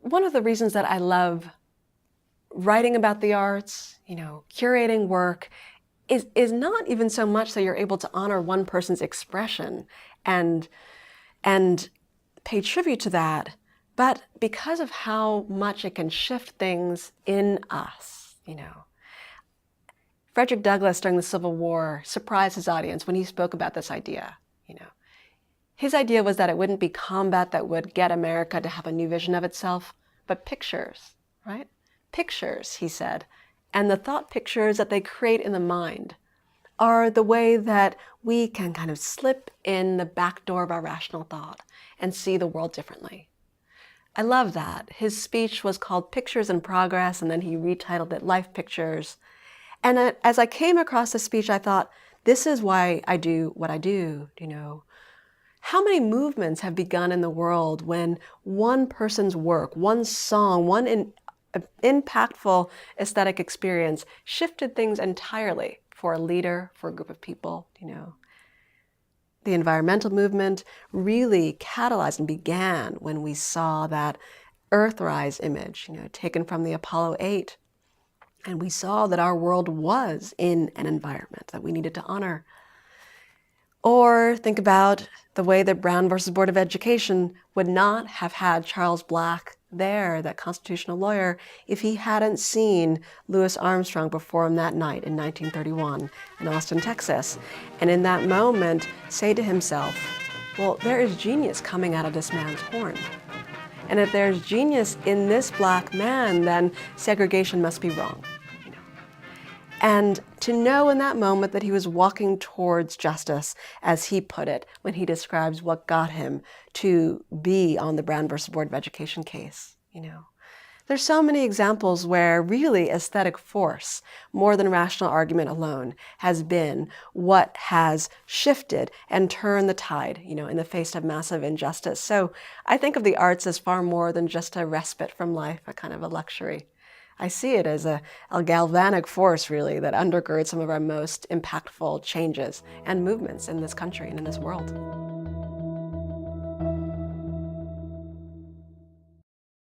One of the reasons that I love writing about the arts, curating work, is not even so much that you're able to honor one person's expression and and pay tribute to that, but because of how much it can shift things in us. Frederick Douglass during the Civil War surprised his audience when he spoke about this idea. His idea was that it wouldn't be combat that would get America to have a new vision of itself, but pictures, right? Pictures, he said, and the thought pictures that they create in the mind are the way that we can kind of slip in the back door of our rational thought and see the world differently. I love that. His speech was called Pictures in Progress, and then he retitled it Life Pictures. And as I came across the speech, I thought, this is why I do what I do. How many movements have begun in the world when one person's work, one song, one impactful aesthetic experience shifted things entirely for a leader, for a group of people? The environmental movement really catalyzed and began when we saw that Earthrise image, taken from the Apollo 8. And we saw that our world was in an environment that we needed to honor. Or think about the way that Brown versus Board of Education would not have had Charles Black there, that constitutional lawyer, if he hadn't seen Louis Armstrong perform that night in 1931 in Austin, Texas. And in that moment, say to himself, well, there is genius coming out of this man's horn. And if there's genius in this Black man, then segregation must be wrong. And to know in that moment that he was walking towards justice, as he put it, when he describes what got him to be on the Brown versus Board of Education case. There's so many examples where really aesthetic force, more than rational argument alone, has been what has shifted and turned the tide, in the face of massive injustice. So I think of the arts as far more than just a respite from life, a kind of a luxury. I see it as a galvanic force, really, that undergirds some of our most impactful changes and movements in this country and in this world.